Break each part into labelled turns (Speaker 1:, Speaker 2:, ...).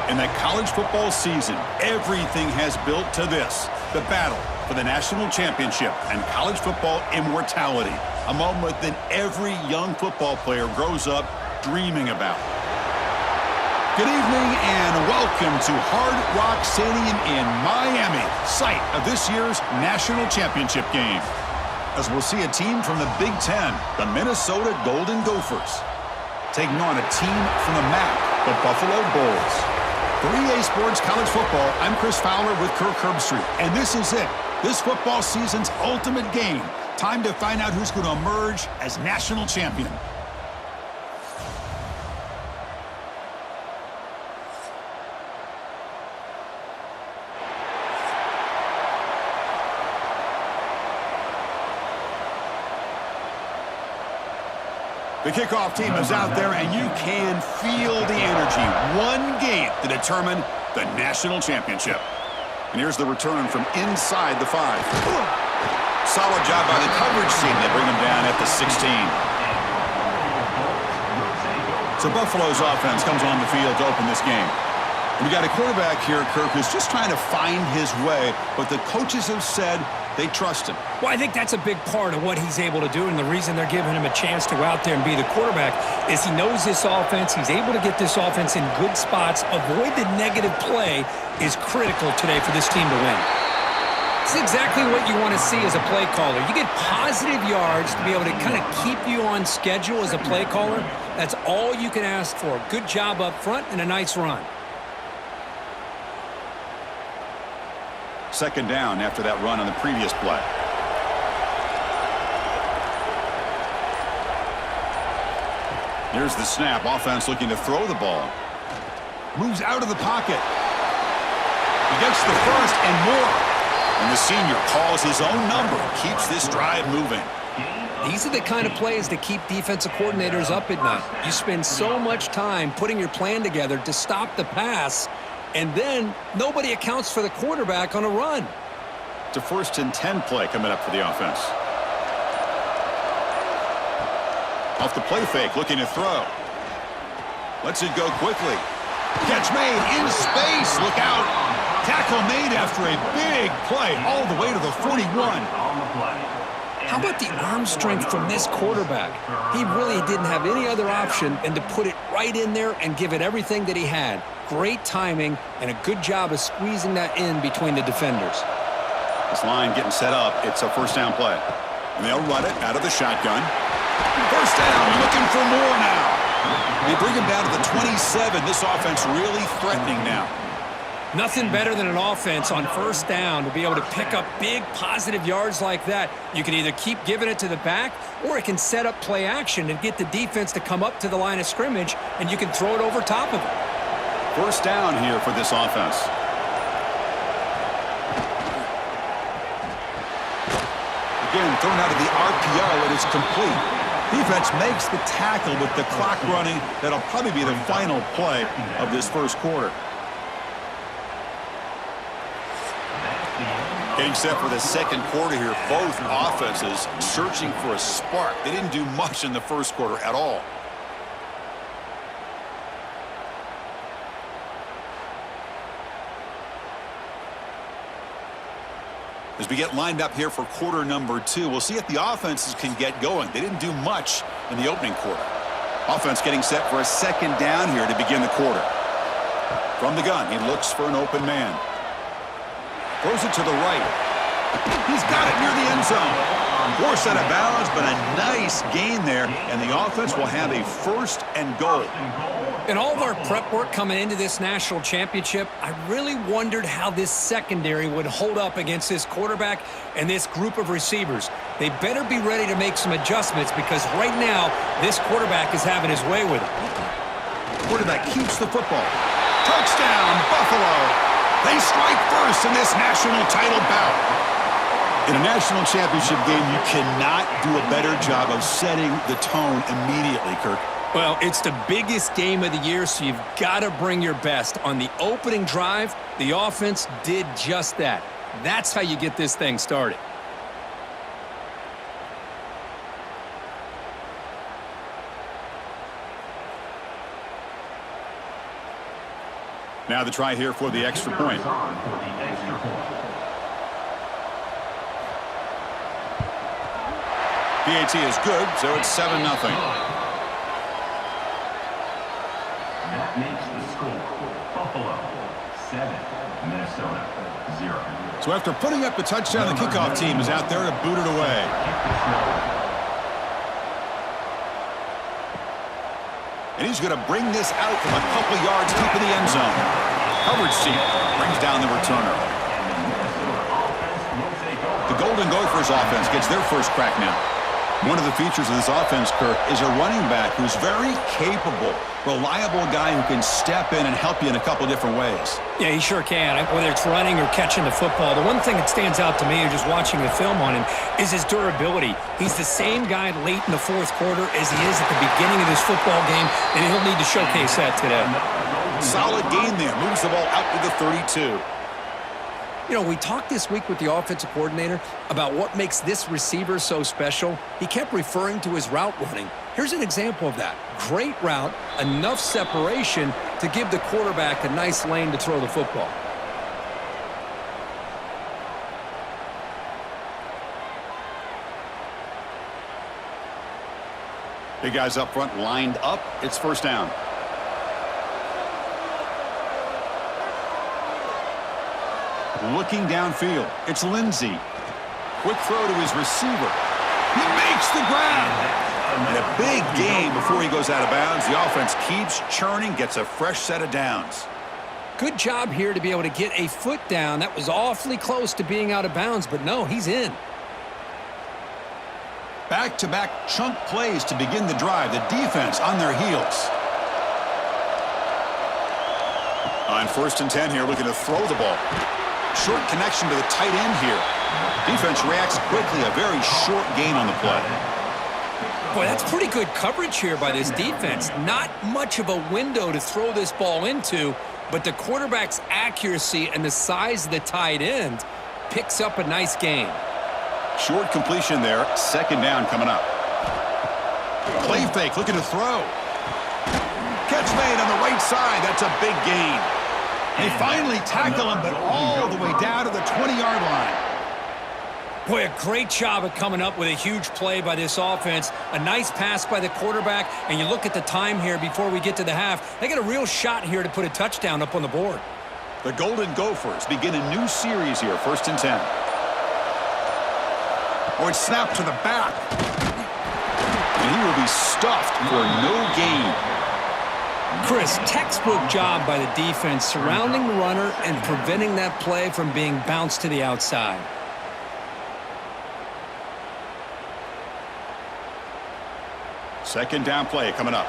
Speaker 1: In the college football season, everything has built to this. The battle for the national championship and college football immortality. A moment that every young football player grows up dreaming about. Good evening and welcome to Hard Rock Stadium in Miami, site of this year's national championship game. As we'll see a team from the Big Ten, the Minnesota Golden Gophers, taking on a team from the MAC, the Buffalo Bulls. For EA Sports College Football, I'm Chris Fowler with Kirk Herbstreit, and this is it. This football season's ultimate game. Time to find out who's going to emerge as national champion. The kickoff team is out there, and you can feel the energy. One game to determine the national championship. And here's the return from inside the 5. Solid job by the coverage team. They bring him down at the 16. So Buffalo's offense comes on the field to open this game. We got a quarterback here, Kirk, who's just trying to find his way, but the coaches have said they trust him.
Speaker 2: Well, I think that's a big part of what he's able to do, and the reason they're giving him a chance to go out there and be the quarterback is he knows this offense. He's able to get this offense in good spots. Avoid the negative play is critical today for this team to win. It's exactly what you want to see as a play caller. You get positive yards to be able to kind of keep you on schedule as a play caller. That's all you can ask for. Good job up front and a nice run.
Speaker 1: Second down after that run on the previous play. Here's the snap. Offense looking to throw the ball. Moves out of the pocket. He gets the first and more. And the senior calls his own number. Keeps this drive moving.
Speaker 2: These are the kind of plays that keep defensive coordinators up at night. You spend so much time putting your plan together to stop the pass, and then nobody accounts for the quarterback on a run.
Speaker 1: It's a 1st and 10 play coming up for the offense. Off the play fake, looking to throw. Lets it go quickly. Catch made in space. Look out. Tackle made after a big play all the way to the 41.
Speaker 2: How about the arm strength from this quarterback? He really didn't have any other option than to put it right in there and give it everything that he had. Great timing and a good job of squeezing that in between the defenders.
Speaker 1: This line getting set up. It's a 1st down play. And they'll run it out of the shotgun. 1st down, looking for more now. They bring him down to the 27. This offense really threatening now.
Speaker 2: Nothing better than an offense on 1st down to be able to pick up big positive yards like that. You can either keep giving it to the back, or it can set up play action and get the defense to come up to the line of scrimmage, and you can throw it over top of it.
Speaker 1: 1st down here for this offense. Again, thrown out of the RPO, and it's complete. Defense makes the tackle with the clock running. That'll probably be the final play of this 1st quarter. Getting set for the 2nd quarter here. Both offenses searching for a spark. They didn't do much in the 1st quarter at all. As we get lined up here for quarter number 2, we'll see if the offenses can get going. They didn't do much in the opening quarter. Offense getting set for a 2nd down here to begin the quarter. From the gun, he looks for an open man. Throws it to the right. He's got it near the end zone. Forced out of bounds, but a nice gain there, and the offense will have a 1st and goal.
Speaker 2: In all of our prep work coming into this national championship, I really wondered how this secondary would hold up against this quarterback and this group of receivers. They better be ready to make some adjustments, because right now, this quarterback is having his way with it.
Speaker 1: Quarterback keeps the football. Touchdown, Buffalo! They strike first in this national title bout. In a national championship game, you cannot do a better job of setting the tone immediately, Kirk.
Speaker 2: Well, it's the biggest game of the year, so you've got to bring your best. On the opening drive, the offense did just that. That's how you get this thing started.
Speaker 1: Now the try here for the extra point. PAT is good, so it's 7-0.
Speaker 3: That makes the score Buffalo 7, Minnesota 0.
Speaker 1: So after putting up the touchdown, the kickoff team is out there to boot it away. And he's going to bring this out from a couple yards deep in the end zone. Coverage team brings down the returner. The Golden Gophers offense gets their first crack now. One of the features of this offense, Kirk, is a running back who's very capable, reliable guy who can step in and help you in a couple different ways.
Speaker 2: Yeah, he sure can, whether it's running or catching the football. The one thing that stands out to me, just watching the film on him, is his durability. He's the same guy late in the fourth quarter as he is at the beginning of this football game, and he'll need to showcase that today.
Speaker 1: Solid gain there. Moves the ball out to the 32.
Speaker 2: You know, we talked this week with the offensive coordinator about what makes this receiver so special. He kept referring to his route running. Here's an example of that. Great route, enough separation to give the quarterback a nice lane to throw the football.
Speaker 1: Big guys up front lined up. It's first down. Looking downfield, it's Lindsey. Quick throw to his receiver. He makes the grab. And a big gain before he goes out of bounds. The offense keeps churning, gets a fresh set of downs.
Speaker 2: Good job here to be able to get a foot down. That was awfully close to being out of bounds, but no, he's in.
Speaker 1: Back-to-back chunk plays to begin the drive. The defense on their heels. On 1st and 10 here, looking to throw the ball. Short connection to the tight end here. Defense reacts quickly. A very short gain on the play.
Speaker 2: Boy, that's pretty good coverage here by this defense. Not much of a window to throw this ball into, but the quarterback's accuracy and the size of the tight end picks up a nice gain.
Speaker 1: Short completion there. 2nd down coming up. Play fake, looking to throw. Catch made on the right side. That's a big gain. They finally tackle him, but all the way down to the 20-yard line.
Speaker 2: Boy, a great job of coming up with a huge play by this offense. A nice pass by the quarterback, and you look at the time here before we get to the half. They got a real shot here to put a touchdown up on the board.
Speaker 1: The Golden Gophers begin a new series here, 1st and 10. Or it's snapped to the back. And he will be stuffed for no gain.
Speaker 2: Chris, textbook job by the defense surrounding the runner and preventing that play from being bounced to the outside.
Speaker 1: Second down play coming up.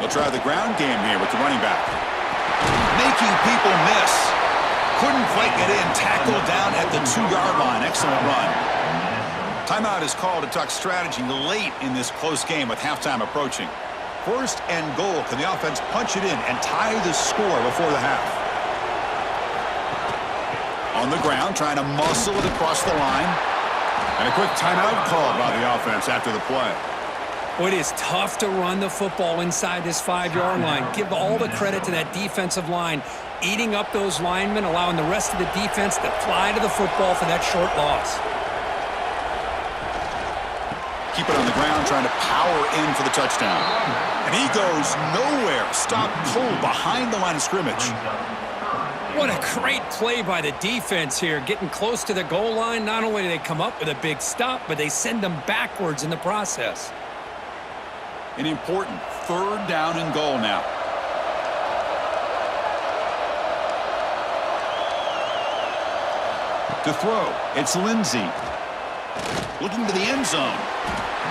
Speaker 1: They'll try the ground game here with the running back. Making people miss. Couldn't quite get in. Tackled down at the 2-yard line. Excellent run. Timeout is called to talk strategy late in this close game with halftime approaching. 1st and goal. Can the offense punch it in and tie the score before the half? On the ground, trying to muscle it across the line. And a quick timeout called by the offense after the play.
Speaker 2: Well, it is tough to run the football inside this 5-yard line. Give all the credit to that defensive line, eating up those linemen, allowing the rest of the defense to fly to the football for that short loss.
Speaker 1: Keep it on the ground, trying to power in for the touchdown. And he goes nowhere. Stop cold behind the line of scrimmage.
Speaker 2: What a great play by the defense here. Getting close to the goal line, not only do they come up with a big stop, but they send them backwards in the process.
Speaker 1: An important 3rd down and goal now. To throw, it's Lindsey. Looking to the end zone.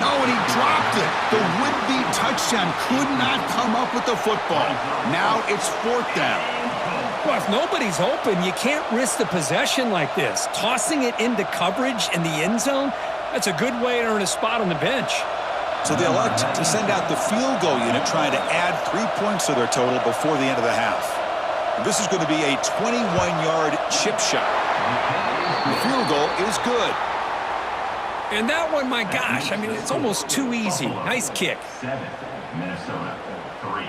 Speaker 1: No, and he dropped it. The would-be touchdown could not come up with the football. Now it's 4th down.
Speaker 2: Well, if nobody's open, you can't risk the possession like this. Tossing it into coverage in the end zone, that's a good way to earn a spot on the bench.
Speaker 1: So they elect to send out the field goal unit, trying to add 3 points to their total before the end of the half. This is going to be a 21-yard chip shot. The field goal is good.
Speaker 2: And that one, my gosh, I mean, it's almost too easy. Nice kick.
Speaker 3: 7, Minnesota 3.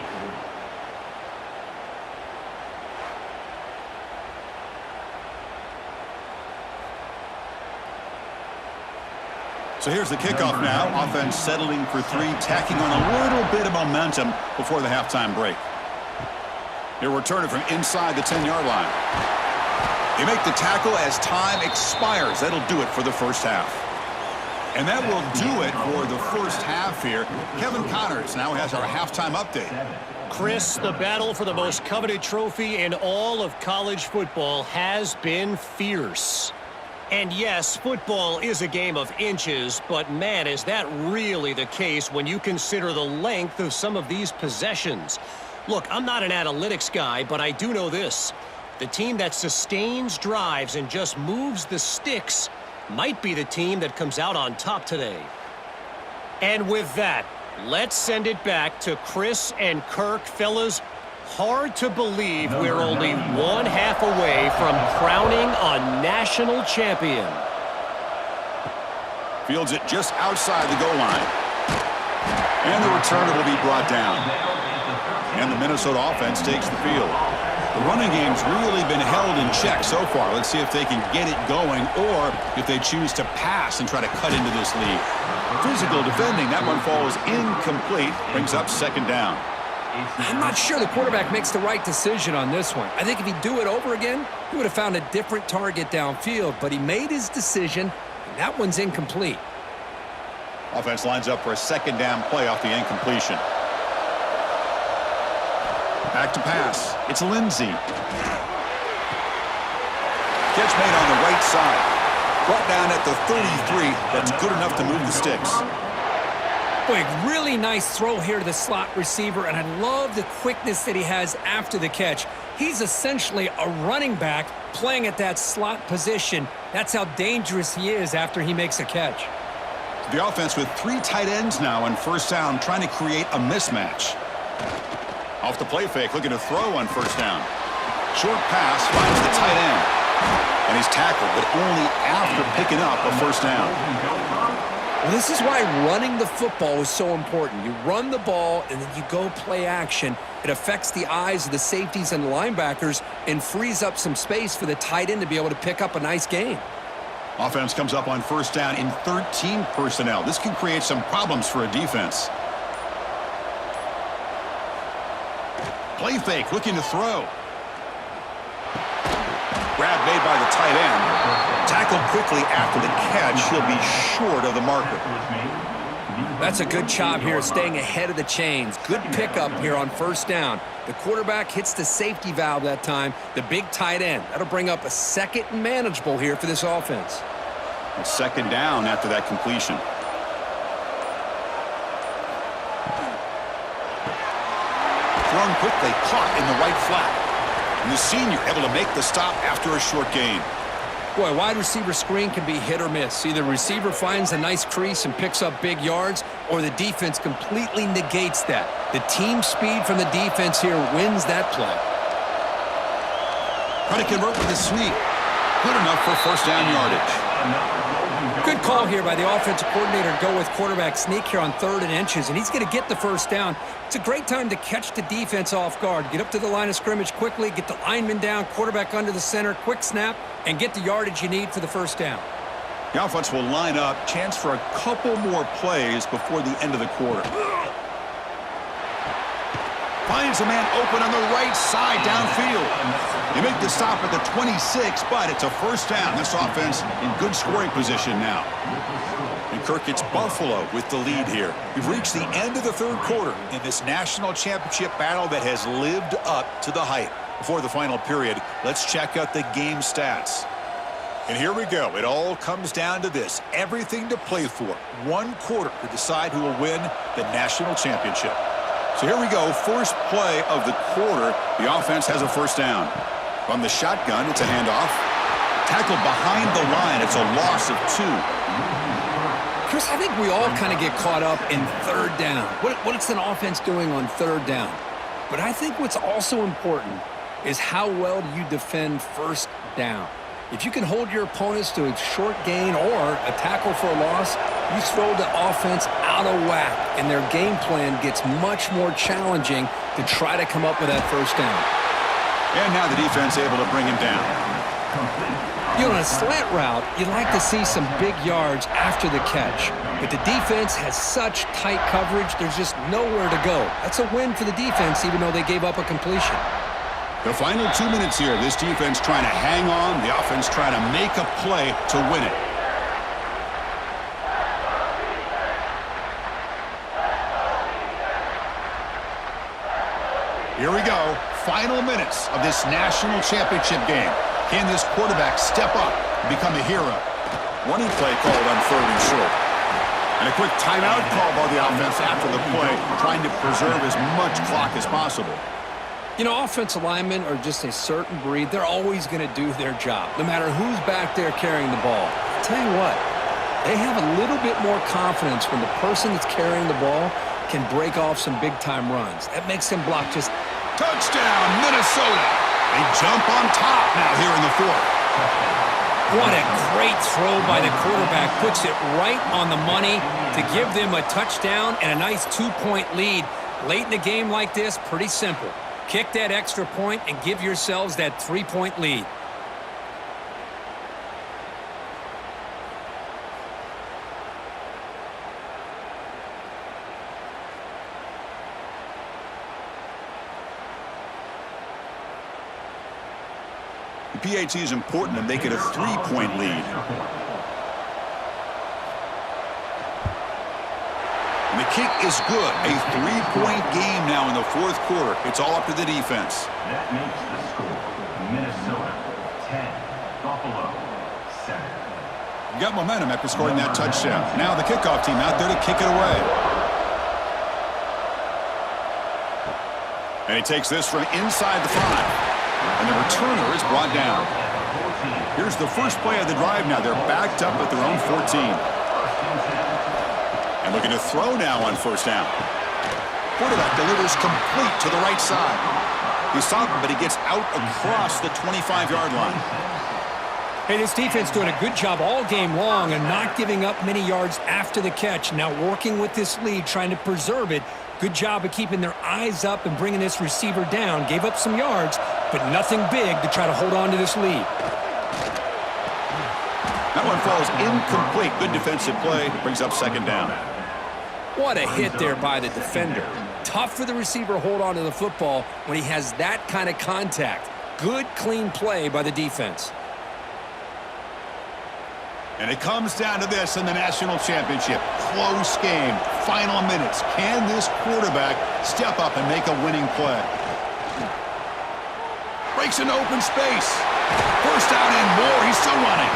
Speaker 1: So here's the kickoff now. Offense settling for 3, tacking on a little bit of momentum before the halftime break. He'll return it from inside the 10-yard line. They make the tackle as time expires. That'll do it for the first half. And that will do it for the first half here. Kevin Connors now has our halftime update.
Speaker 4: Chris, the battle for the most coveted trophy in all of college football has been fierce. And yes, football is a game of inches, but man, is that really the case when you consider the length of some of these possessions. Look, I'm not an analytics guy, but I do know this. The team that sustains drives and just moves the sticks might be the team that comes out on top today. And with that, let's send it back to Chris and Kirk. Fellas, hard to believe we're only one half away from crowning a national champion.
Speaker 1: Fields it just outside the goal line. And the returner will be brought down. And the Minnesota offense takes the field. The running game's really been held in check so far. Let's see if they can get it going or if they choose to pass and try to cut into this lead. Physical defending, that one falls incomplete, brings up second down.
Speaker 2: I'm not sure the quarterback makes the right decision on this one. I think if he'd do it over again, he would have found a different target downfield, but he made his decision, and that one's incomplete.
Speaker 1: Offense lines up for a second down play off the incompletion. Back to pass. It's Lindsey. Catch made on the right side. Brought down at the 33. That's good enough to move the sticks.
Speaker 2: Boy, really nice throw here to the slot receiver, and I love the quickness that he has after the catch. He's essentially a running back playing at that slot position. That's how dangerous he is after he makes a catch.
Speaker 1: The offense with 3 tight ends now on first down, trying to create a mismatch. Off the play fake, looking to throw on first down. Short pass finds the tight end. And he's tackled, but only after picking up a first down.
Speaker 2: Well, this is why running the football is so important. You run the ball, and then you go play action. It affects the eyes of the safeties and the linebackers and frees up some space for the tight end to be able to pick up a nice gain.
Speaker 1: Offense comes up on first down in 13 personnel. This can create some problems for a defense. Play fake, looking to throw. Grab made by the tight end. Tackled quickly after the catch. He'll be short of the marker.
Speaker 2: That's a good job here, staying ahead of the chains. Good pickup here on first down. The quarterback hits the safety valve that time. The big tight end. That'll bring up a second and manageable here for this offense.
Speaker 1: A second down after that completion. Thrown quickly, caught in the right flat. And the senior able to make the stop after a short gain.
Speaker 2: Boy, wide receiver screen can be hit or miss. Either the receiver finds a nice crease and picks up big yards, or the defense completely negates that. The team speed from the defense here wins that play.
Speaker 1: Try to convert with a sweep. Good enough for first down yardage.
Speaker 2: Good call here by the offensive coordinator to go with quarterback sneak here on 3rd and inches, and he's going to get the first down. It's a great time to catch the defense off guard. Get up to the line of scrimmage quickly, get the lineman down, quarterback under the center, quick snap, and get the yardage you need for the first down.
Speaker 1: The offense will line up. Chance for a couple more plays before the end of the quarter. Finds a man open on the right side downfield. They make the stop at the 26, but it's a first down. This offense in good scoring position now. And Kirk, it's Buffalo with the lead here. We've reached the end of the 3rd quarter in this national championship battle that has lived up to the hype. Before the final period, let's check out the game stats. And here we go. It all comes down to this. Everything to play for. 1 quarter to decide who will win the national championship. So here we go. First play of the quarter. The offense has a first down. From the shotgun, it's a handoff. Tackled behind the line. It's a loss of 2.
Speaker 2: Chris, I think we all kind of get caught up in 3rd down. What's an offense doing on 3rd down? But I think what's also important is how well do you defend first down. If you can hold your opponents to a short gain or a tackle for a loss, you throw the offense out of whack, and their game plan gets much more challenging to try to come up with that first down.
Speaker 1: And now the defense able to bring him down.
Speaker 2: You know, on a slant route, you'd like to see some big yards after the catch. But the defense has such tight coverage, there's just nowhere to go. That's a win for the defense, even though they gave up a completion.
Speaker 1: The final 2 minutes here, this defense trying to hang on, the offense trying to make a play to win it. Here we go, final minutes of this national championship game. Can this quarterback step up and become a hero? Running play called on 3rd and short. And a quick timeout call by the offense after the play, trying to preserve as much clock as possible.
Speaker 2: You know, offensive linemen are just a certain breed. They're always going to do their job, no matter who's back there carrying the ball. I'll tell you what, they have a little bit more confidence when the person that's carrying the ball can break off some big-time runs. That makes them block just...
Speaker 1: Touchdown, Minnesota! They jump on top now here in the 4th.
Speaker 2: What a great throw by the quarterback. Puts it right on the money to give them a touchdown and a nice 2-point lead. Late in a game like this, pretty simple. Kick that extra point and give yourselves that 3-point lead.
Speaker 1: The PAT is important to make it a 3-point lead. And the kick is good. A 3-point game now in the 4th quarter. It's all up to the defense.
Speaker 3: That makes the score Minnesota 10, Buffalo 7.
Speaker 1: You got momentum after scoring that touchdown. Now the kickoff team out there to kick it away. And he takes this from inside the 5. And the returner is brought down. Here's the first play of the drive now. They're backed up at their own 14. And looking to throw now on 1st down. Quarterback delivers complete to the right side. He's stopped, but he gets out across the 25-yard line.
Speaker 2: Hey, this defense doing a good job all game long and not giving up many yards after the catch. Now working with this lead, trying to preserve it. Good job of keeping their eyes up and bringing this receiver down. Gave up some yards, but nothing big to try to hold on to this lead.
Speaker 1: That one falls incomplete. Good defensive play. Brings up 2nd down.
Speaker 2: What a hit there by the defender. Tough for the receiver to hold on to the football when he has that kind of contact. Good, clean play by the defense.
Speaker 1: And it comes down to this in the national championship. Close game. Final minutes. Can this quarterback step up and make a winning play? Breaks an open space. 1st down and more. He's still running.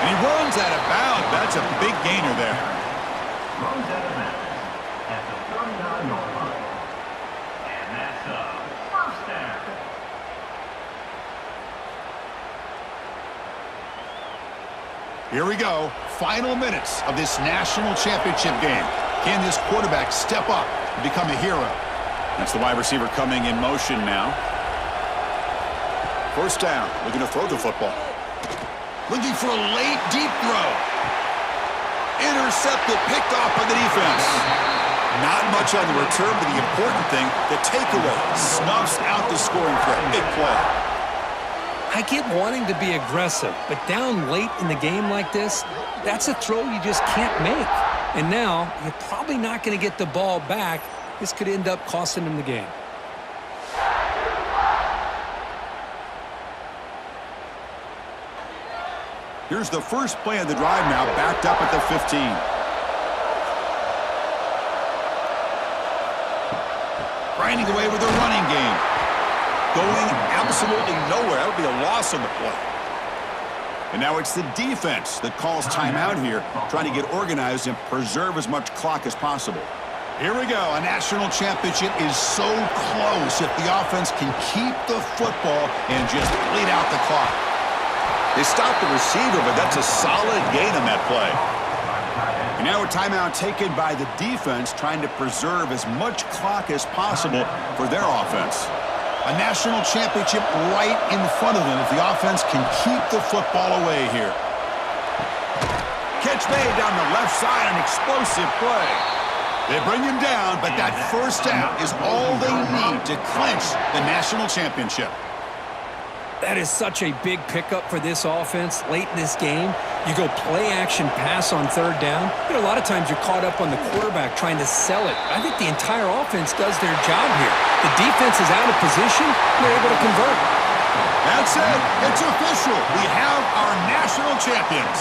Speaker 1: And he runs out of bounds. That's a big gainer there.
Speaker 3: Runs out of bounds at the 39-yard line. And that's a 1st down.
Speaker 1: Here we go. Final minutes of this national championship game. Can this quarterback step up and become a hero? That's the wide receiver coming in motion now. 1st down. Looking to throw the football. Looking for a late, deep throw. Intercepted, picked off by the defense. Not much on the return, but the important thing, the takeaway. Snuffs out the scoring threat. Big play.
Speaker 2: I get wanting to be aggressive, but down late in the game like this, that's a throw you just can't make. And now, you're probably not going to get the ball back. This could end up costing him the game.
Speaker 1: Here's the first play of the drive now, backed up at the 15. Grinding away with a running game. Going absolutely nowhere. That would be a loss on the play. And now it's the defense that calls timeout here, trying to get organized and preserve as much clock as possible. Here we go. A national championship is so close if the offense can keep the football and just bleed out the clock. They stopped the receiver, but that's a solid gain on that play. And now a timeout taken by the defense, trying to preserve as much clock as possible for their offense. A national championship right in front of them if the offense can keep the football away here.
Speaker 5: Catch made down the left side, an explosive play.
Speaker 1: They bring him down, but that first down is all they need to clinch the national championship.
Speaker 2: That is such a big pickup for this offense late in this game. You go play action pass on third down. You know, a lot of times you're caught up on the quarterback trying to sell it. I think the entire offense does their job here. The defense is out of position. They're able to convert.
Speaker 1: That's it. It's official. We have our national champions.